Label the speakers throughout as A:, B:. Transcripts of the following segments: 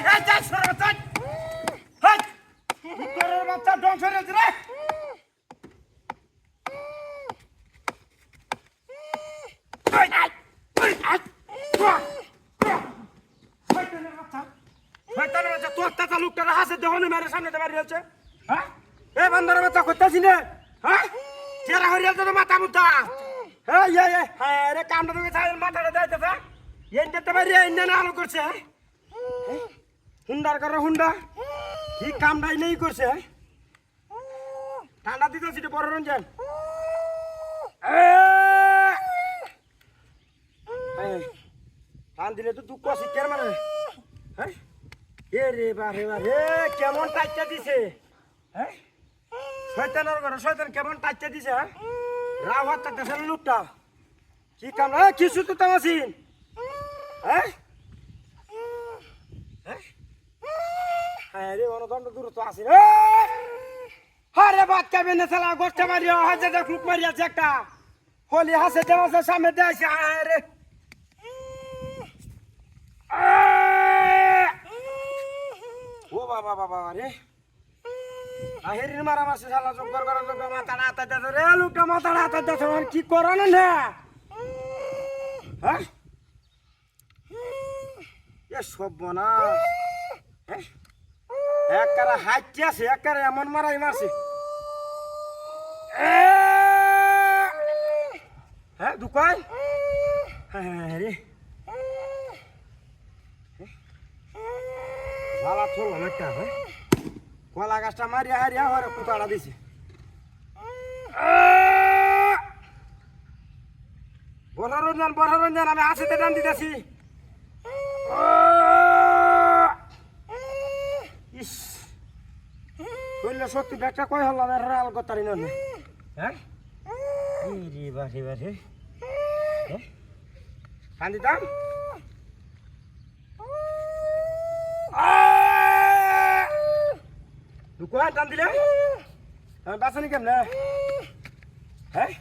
A: এই যাই সরে যাই হেই তোর বাচ্চা ডং সরে যাচ্ছে রে শয়তানের বাচ্চা তোর টাকা লোকটা হাসে দেওয়ানে মেরে সামনে দাঁড়িয়ে রয়েছে হ্যাঁ এ বান্দরের বাচ্চা করতেছি না হ্যাঁ চেরা হরিয়া তো মাথা মুদ্দা হ্যাঁ হ্যাঁ রে কামটা তুমি ছাড়েন মাথাটা দেয়তেছে এনতে পারি এনে না আলো করছে হুন্ডার করে হুন্ডা কি কামটাই নেই করছে ঠান্ডা দিতেছি বড় রঞ্জন টান দিলে তো দুঃখ আছে কেন মানে হ্যাঁ এ রে বারে বারে কেমন টাইচা দিছে হ্যাঁ শয়তানের ঘরে শয়তান কেমন টাইচা দিছে হ্যাঁ রাव হাতটা দেশের লুটটা কি কাম কিছু তো তামাসিন হ্যাঁ হ্যাঁ রে অনদণ্ড দূর তো আসি আরে বাদ খাবে না শালা গোষ্ঠা মারিয়া হাজার ফুট মারিয়াছে একটা হলি হাসে দেওয়াছে সামনে দেয়াছে আরে ও বাবা বাবা রে আহিরির মারা মারছে শালা জব্বর করা জব্বর মাথাটা হাতে দেছে রে লোকটা মাথাটা হাতে দেছে কি করানো না হ্যাঁ এ সব না হ্যাঁ একবারে হাইটে আছে একবারে এমন মারাই মারছে হ্যাঁ দুকাই হ্যাঁ রে ভালো চল অনেকটা হ্যাঁ কলা গাছটা মারিয়া হারিয়া হরে কুতাড়া দিছে বড় রঞ্জন আমি হাসিতে টান দিতেছি ইস কইলে সত্যি ব্যাগটা কই হল না রাল গতারি ননে হ্যাঁ রে বারে বারে হ্যাঁ টান দিতাম দুকুয়া টান দিলে আমি বাঁচানি কেমনে হ্যাঁ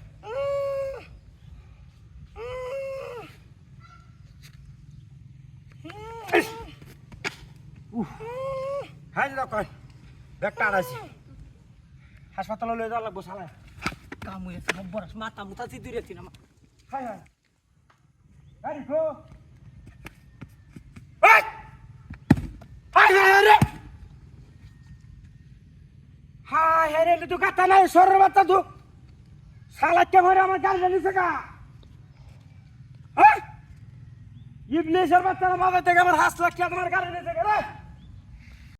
A: হ্যাঁ কয় ব্যাগটা আড়াইছি হাসপাতালে লয়ে যাওয়া লাগবো সালা
B: কাম হয়েছে খবর মাথা মুথা চিতুই রাখছি না
A: হাই হাই গাড়ি গো হাই রে তুই কাটা নাই সরের বাচ্চা তুই শালা কে ভরে আমার গাড়ি নিছে কা হ্যাঁ ইবলিশের বাচ্চা বাবা থেকে আমার হাস লাখ তোমার গাড়ি নিছে রে